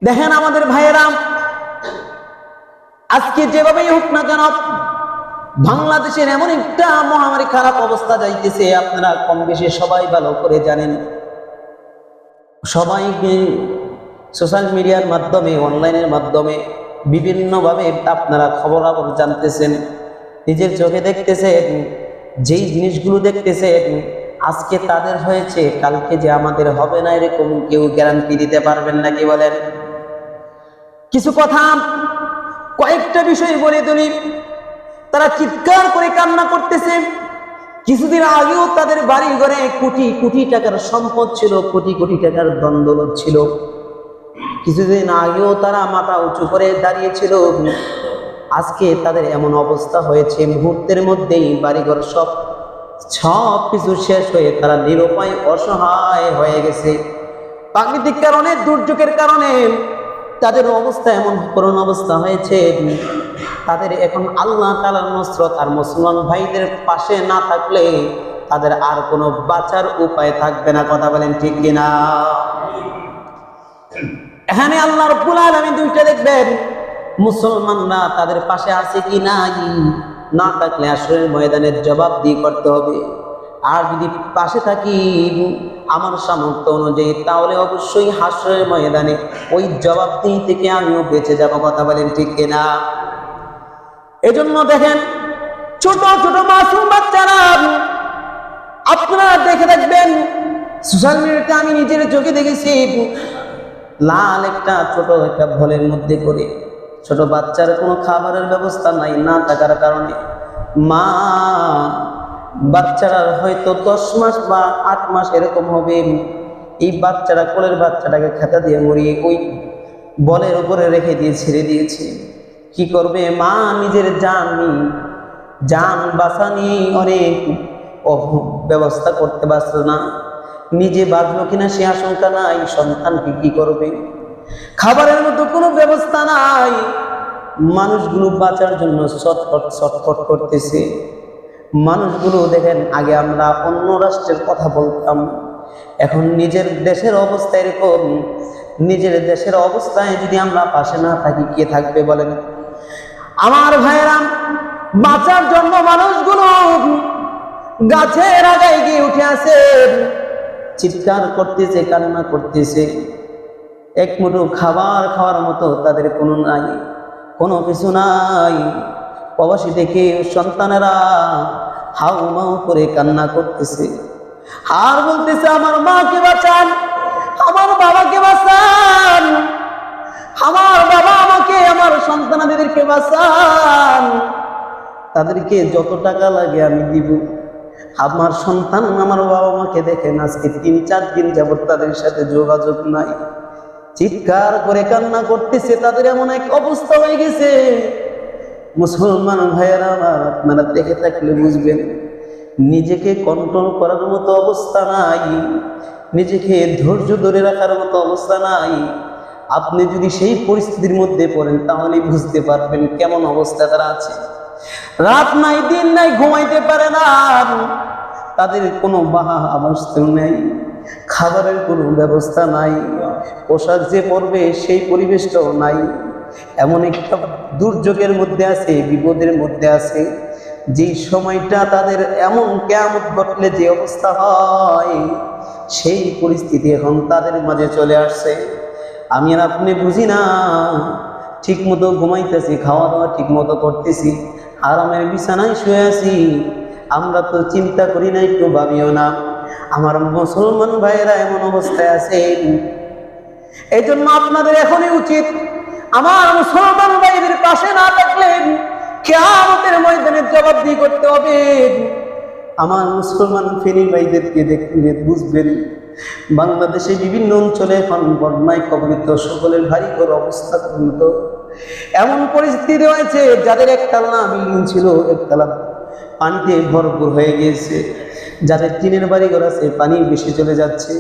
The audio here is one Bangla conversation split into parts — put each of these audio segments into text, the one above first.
দেখেন আমাদের ভাইয়েরা, আজকে যেভাবেই হোক না কেন বাংলাদেশের এমন একটা মহামারী খারাপ অবস্থা যাইতেছে, আপনারা কম বেশি সবাই ভালো করে জানেন। সবাইকে সোশ্যাল মিডিয়ার মাধ্যমে, অনলাইনের মাধ্যমে বিভিন্নভাবে আপনারা খবরাখবর জানতেছেন, নিজের চোখে দেখতেছেন। যেই জিনিসগুলো দেখতেছেন আজকে তাদের হয়েছে, কালকে যে আমাদের হবে না এরকম কেউ গ্যারান্টি দিতে পারবেন নাকি বলেন? কিছু কথা, কয়েকটা বিষয় বলে তুলি। তারা চিৎকার করে কান্না করতেছে। কিছুদিন আগেও তাদের বাড়ি ঘরে কোটি কোটি টাকার সম্পদ ছিল, কোটি কোটি টাকার দ্বন্দ্ব ছিল। কিছুদিন আগেও তারা মাথা উঁচু করে দাঁড়িয়েছিল। আজকে তাদের এমন অবস্থা হয়েছে, মুহূর্তের মধ্যেই বাড়িঘর সব কিছু শেষ হয়ে তারা নিরুপায় অসহায় হয়ে গেছে। প্রাকৃতিক কারণে, দুর্যোগের কারণে তাদের অবস্থা এমন করুণ অবস্থা হয়েছে। তাদের এখন আল্লাহ তাআলার নসরত আর মুসলমান ভাইদের পাশে না থাকলে তাদের আর কোনো বাঁচার উপায় থাকবে না। কথা বলেন ঠিক কিনা? এখানে আল্লাহ রাব্বুল আলামিন দুইটা দেখবেন, মুসলমানরা তাদের পাশে আছে কি নাই, না থাকলে হাশরের ময়দানের জবাবদিহি করতে হবে। আর যদি পাশে থাকি আমার সামর্থ্য অনুযায়ী, তাহলে অবশ্যই হাশরের ময়দানে ওই জবাবদিহি থেকে আমিও বেঁচে যাব। কথা বলেন ঠিক কিনা? এজন্য দেখেন, ছোট ছোট মাসুম বাচ্চারা, আপনারা দেখে দেখবেন সোশ্যাল মিডিয়াতে, আমি নিজের চোখে দেখেছি, লাল একটা ছোট একটা ভলের মধ্যে করে ছোট বাচ্চার কোনো খাবারের ব্যবস্থা নাই, না থাকার কারণে মা বাচ্চারা হয়তো 10 মাস বা 8 মাস এরকম হবে, এই বাচ্চারা কোলের বাচ্চাটাকে খেতা দিয়ে মরিয়ে ওই বলের উপরে রেখে দিয়ে ছেড়ে দিয়েছে। কি করবে মা? নিজের জান বাঁচানি অনেক ব্যবস্থা করতে পারছে না, নিজে বাঁচবো কিনা সে আশঙ্কা নাই, সন্তানকে কি করবে? খাবারের মতো কোনো ব্যবস্থা নাই। মানুষগুলো বাঁচার জন্য ছটফট করতেছে। মানুষগুলো দেখেন, আগে আমরা অন্য রাষ্ট্রের কথা বলতাম, এখন নিজের দেশের অবস্থা এরকম। নিজের দেশের অবস্থায় যদি আমরা পাশে না থাকি, কে থাকবে বলেন? আমার ভাইয়েরা, বাঁচার জন্য মানুষগুলো গাছের আগায় গিয়ে উঠে আসে, চিৎকার করতেছে, কান্না করতেছে। এক মুঠো খাবার খাওয়ার মতো তাদের কোনো নাই, কোনো কিছু নাই। প্রবাসী দেখে সন্তানেরা হাউমাউ করে কান্না করতেছে, আর বলতেছে, আমার মাকে বাঁচান, আমার বাবাকে বাঁচান, আমার বাবা আমাকে, আমার সন্তানাদেরকে বাঁচান, তাদেরকে যত টাকা লাগে আমি দিব। আমার সন্তান, আমার বাবা মাকে দেখেন আজকে 3-4 দিন যাবত তাদের সাথে যোগাযোগ নাই। চিৎকার করে কান্না করতেছে, তাদের এমন এক অবস্থা হয়ে গেছে। মুসলমান ভাইয়েরা আমার, আপনারা দেখে থাকলে বুঝবেন, নিজেকে কন্ট্রোল করার মতো অবস্থা নাই, নিজেকে ধৈর্য ধরে রাখার মতো অবস্থা নাই। আপনি যদি সেই পরিস্থিতির মধ্যে পড়েন তাহলে বুঝতে পারবেন কেমন অবস্থা তারা আছে। রাত নাই, দিন নাই, ঘুমাইতে পারে না, তাদের কোনো অবস্থা নেই, খাবারের কোনো ব্যবস্থা নাই, পোশাক যে পরবে সেই পরিবেশটাও নাই। এমন একটা দুর্যোগের মধ্যে আছে, বিপদের মধ্যে আছে, যেই সময়টা তাদের এমন কিয়ামত ঘটলে যে অবস্থা হয়, সেই পরিস্থিতি এখন তাদের মাঝে চলে আসছে। আমি আর আপনি বুঝি না, ঠিক মতো ঘুমাইতেছি, খাওয়া দাওয়া ঠিক মতো করতেছি, আরামের বিছানায় শুয়ে আছি, আমরা তো চিন্তা করি না, একটু ভাবিও না। আমার মুসলমান ভাইয়েরা এমন অবস্থায় আছে। এই জন্য আপনাদের এখনই উচিত, আমার মুসলমান ভাইদের পাশে না থাকলে কিয়ামতের ময়দানে জবাবদিহি করতে হবে। আমার মুসলমান ফেনী ভাইদেরকে দেখলে বুঝবেন, বাংলাদেশে বিভিন্ন অঞ্চলে এখন বন্যায় কবলিত সকলের ভারী করে অবস্থা পর্যন্ত এমন পরিস্থিতি হয়েছে, যাদের একতলা বিল্ডিং ছিল, একতলা পানিতে ভরপুর হয়ে গিয়েছে। যাদের টিনের বাড়ি ঘর আছে, পানি বেশি চলে যাচ্ছে।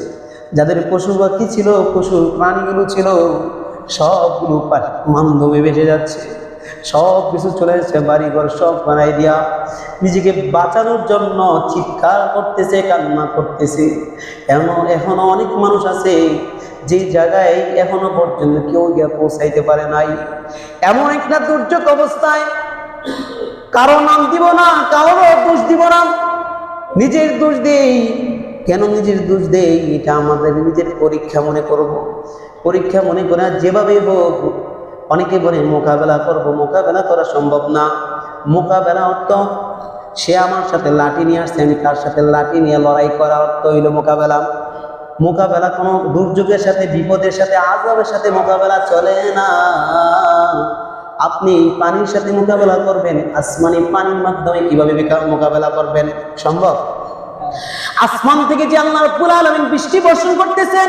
যাদের পশু পাখি ছিল, পশু প্রাণীগুলো ছিল, সবগুলো মাধ্যমে ভেসে যাচ্ছে, সব কিছু চলে যাচ্ছে, বাড়িঘর সব বানাই দিয়া নিজেকে বাঁচানোর জন্য চিৎকার করতেছে, কান্না করতেছে। এখনো অনেক মানুষ আছে যে জায়গায় এখনো পর্যন্ত কেউ গিয়ে পৌঁছাইতে পারে নাই। এমন একটা দুর্যোগ অবস্থায় কারো নাম দিব না, কারোর দোষ দিব না, নিজের দোষ দেই। কেন নিজের দোষ দেই? এটা আমাদের নিজের পরীক্ষা মনে করব। পরীক্ষা মনে করে যেভাবে হোক, অনেকে বলে মোকাবেলা করব, মোকাবেলা করা সম্ভব না। মোকাবেলা অর্থ সে আমার সাথে লাঠি নিয়ে আসছে, আমি তার সাথে লাঠি নিয়ে লড়াই করা অর্থ হইল মোকাবেলা। মোকাবেলা কোনো দুর্যোগের সাথে, বিপদের সাথে, আযাবের সাথে মোকাবেলা চলে না। আপনি পানির সাথে মোকাবেলা করবেন, আসমানি পানির মাধ্যমে কিভাবে মোকাবেলা করবেন? সম্ভব? আসমান থেকে যে আল্লাহ রাব্বুল আলামিন বৃষ্টি বর্ষণ করতেছেন,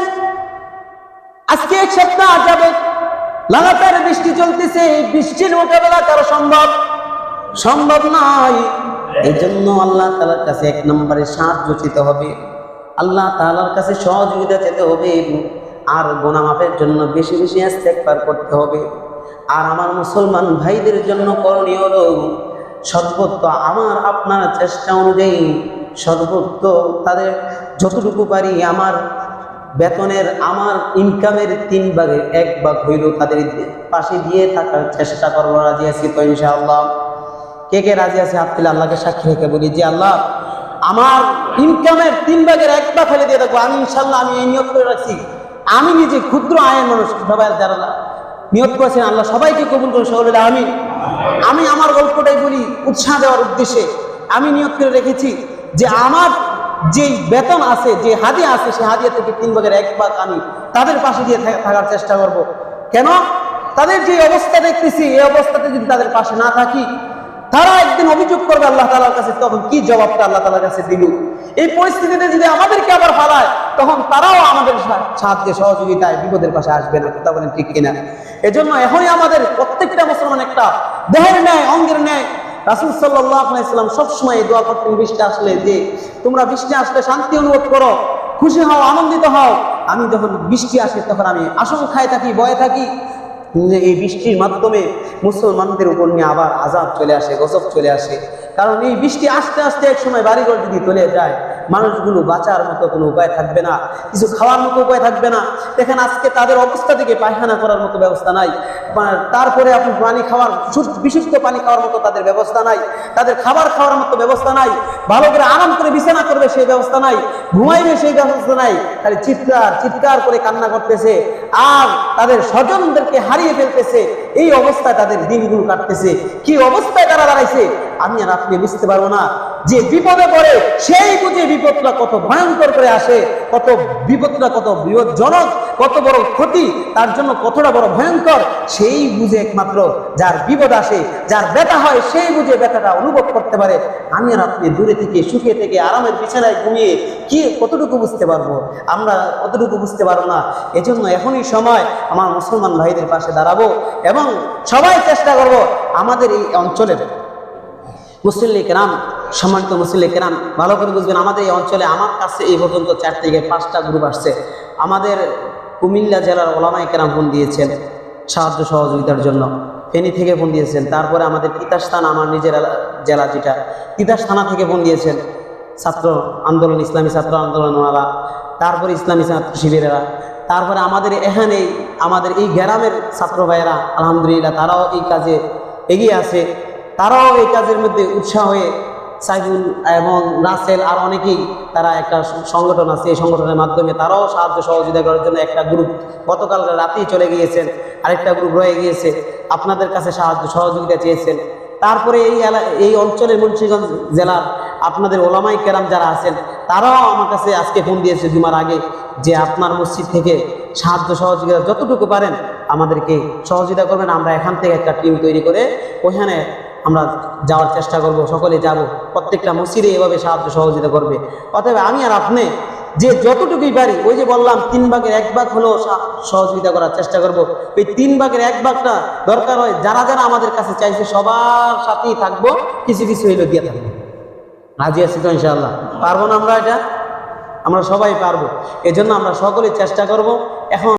আজকে এক সপ্তাহ যাবত লাগাতার বৃষ্টি চলতেছে, এই বৃষ্টির মোকাবেলা করা সম্ভব? সম্ভব নয়। এই জন্য আল্লাহ তাআলার কাছে এক নম্বরে সাহায্য চেতে হবে, আল্লাহ তাআলার কাছে সহযোগিতা চেতে হবে, আর গুনাহ মাফের জন্য বেশি বেশি ইস্তেগফার করতে হবে। আর আমার মুসলমান ভাইদের জন্য করণীয় হলো সর্বোচ্চ আমার আপনার চেষ্টা অনুযায়ী সর্বোচ্চ তাদের যতটুকু পারি, আমার বেতনের, আমার ইনকামের 3 ভাগের 1 ভাগ হইল তাদের পাশে দিয়ে থাকার চেষ্টা করবো। রাজি আছি তো ইনশাআল্লাহ? কে কে রাজি আছে? হাত তুলে আল্লাহকে সাক্ষী রেখে বলি যে আল্লাহ, আমার ইনকামের 3 ভাগের 1 ভাগ ফেলে দিয়ে থাকবো। আমি ইনশাআল্লাহ, আমি এই নিয়ত করে রাখছি। আমি নিজে ক্ষুদ্র আয়ের মানুষ, সবাই যারা নিয়ত করেছেন আল্লাহ সবাইকে কবুল করে সকলে আমি আমার গল্পটাই বলি উৎসাহ দেওয়ার উদ্দেশ্যে। আমি নিয়ত করে রেখেছি যে আমার যে বেতন আছে, যে হাদিয়া আছে, সেই হাদিয়া থেকে 3 ভাগের 1 ভাগ আমি তাদের পাশে দিয়ে থাকার চেষ্টা করব। কেন? তাদের যে অবস্থা দেখতেছি, এই অবস্থাতে যদি তাদের পাশে না থাকি, তারা একদিন অভিযোগ করবে আল্লাহ তাআলার কাছে, তখন কি জবাবটা আল্লাহ তাআলার কাছে দিব? এই পরিস্থিতিতে যদি আমাদেরকে আবার ফালায়, তখন তারাও আমাদের সাহায্যে সহযোগিতায় বিপদের পাশে আসবে না। কথা বলেন ঠিক কিনা? এজন্য এখনই আমাদের প্রত্যেকটা মুসলমান একটা দেহের ন্যায়, অঙ্গের ন্যায়। রাসূল সাল্লাল্লাহু আলাইহি ওয়াসাল্লাম সবসময় দোয়া করতেন বৃষ্টি আসলে, যে তোমরা বৃষ্টি আসলে শান্তি অনুভব করো, খুশি হও, আনন্দিত হও। আমি যখন বৃষ্টি আসে তখন আমি আশঙ্কায় থাকি, ভয়ে থাকি যে এই বৃষ্টির মাধ্যমে মুসলমানদের উপর নিয়ে আবার আযাব চলে আসে, গজব চলে আসে। কারণ এই বৃষ্টি আস্তে আস্তে এক সময় বাড়িঘর যদি চলে যায়, মানুষগুলো বাঁচার মতো কোনো উপায় থাকবে না, কিছু খাওয়ার মতো উপায় থাকবে না। দেখেন আজকে তাদের অবস্থা থেকে পায়খানা করার মতো ব্যবস্থা নাই, তারপরে আপনি পানি খাওয়ার, বিশুদ্ধ পানি খাওয়ার মতো তাদের ব্যবস্থা নাই, তাদের খাবার খাওয়ার মতো ব্যবস্থা নাই, ভালো করে আরাম করে বিছানা করবে সেই ব্যবস্থা নাই, ঘুমাইবে সেই ব্যবস্থা নাই। খালি চিৎকার চিৎকার করে কান্না করতেছে, আর তাদের স্বজনদেরকে হারিয়ে ফেলতেছে। এই অবস্থায় তাদের দিনগুলো কাটতেছে। কি অবস্থায় তারা দাঁড়াইছে আমি আর আপনি বুঝতে পারবো না। যে বিপদে পড়ে সেই বুঝে বিপদটা কত ভয়ঙ্কর করে আসে, কত বিপদটা কত বিপজ্জনক, কত বড় ক্ষতি, তার জন্য কতটা বড় ভয়ঙ্কর, সেই বুঝে একমাত্র যার বিপদ আসে, যার ব্যথা হয়, সেই বুঝে ব্যথাটা অনুভব করতে পারে। আমি আর আপনি দূরে থেকে, সুখে থেকে, আরামের বিছানায় ঘুমিয়ে কি কতটুকু বুঝতে পারবো? আমরা কতটুকু বুঝতে পারবো না। এজন্য এখনই সময় আমার মুসলমান ভাইদের পাশে দাঁড়াবো এবং সবাই চেষ্টা করব আমাদের এই অঞ্চলের মুসল্লি কেরাম, সম্মানিত মুসল্লি কেরাম, ভালো করে বুঝবেন, আমাদের এই অঞ্চলে আমার কাছে এই পর্যন্ত 4 থেকে 5টা গ্রুপ আসছে। আমাদের কুমিল্লা জেলার ওলামায়ে কেরাম ফোন দিয়েছেন সাহায্য সহযোগিতার জন্য, ফেনী থেকে ফোন দিয়েছেন, তারপরে আমাদের তিতাস থানা, আমার নিজের জেলা যেটা, তিতাস থানা থেকে ফোন দিয়েছেন ছাত্র আন্দোলন, ইসলামী ছাত্র আন্দোলনওয়ালা, তারপরে ইসলামী ছাত্র শিবিরেরা, তারপরে আমাদের এখানে আমাদের এই গ্রামের ছাত্র ভাইয়েরা আলহামদুলিল্লাহ তারাও এই কাজে এগিয়ে আছে, তারাও এই কাজের মধ্যে উৎসাহ হয়ে, সাইফুল এবং রাসেল আর অনেকেই, তারা একটা সংগঠন আছে, এই সংগঠনের মাধ্যমে তারাও সাহায্য সহযোগিতা করার জন্য একটা গ্রুপ গতকাল রাতেই চলে গিয়েছেন, আরেকটা গ্রুপ রয়ে গিয়েছে, আপনাদের কাছে সাহায্য সহযোগিতা চেয়েছেন। তারপরে এই অঞ্চলের মুন্সিগঞ্জ জেলার আপনাদের ওলামায়ে কেরাম যারা আছেন, তারাও আমার কাছে আজকে ফোন দিয়েছে জুমার আগে, যে আপনার মসজিদ থেকে সাহায্য সহযোগিতা যতটুকু পারেন আমাদেরকে সহযোগিতা করবেন, আমরা এখান থেকে একটা টিম তৈরি করে ওইখানে আমরা যাওয়ার চেষ্টা করব, সকলে যাব, প্রত্যেকটা মসজিদে এভাবে সাহায্য সহযোগিতা করবে। অতএব আমি আর আপনি যে যতটুকুই পারি, ওই যে বললাম 3 ভাগের 1 ভাগ হলেও সহযোগিতা করার চেষ্টা করব। ওই 3 ভাগের 1 ভাগটা দরকার হয় যারা যারা আমাদের কাছে চাইছে সবার সাথেই থাকবো, কিছু কিছু হইলো দিয়ে থাকবো। রাজি আছি তো ইনশাআল্লাহ? পারবো না আমরা? এটা আমরা সবাই পারবো। এজন্য আমরা সকলে চেষ্টা করব। এখন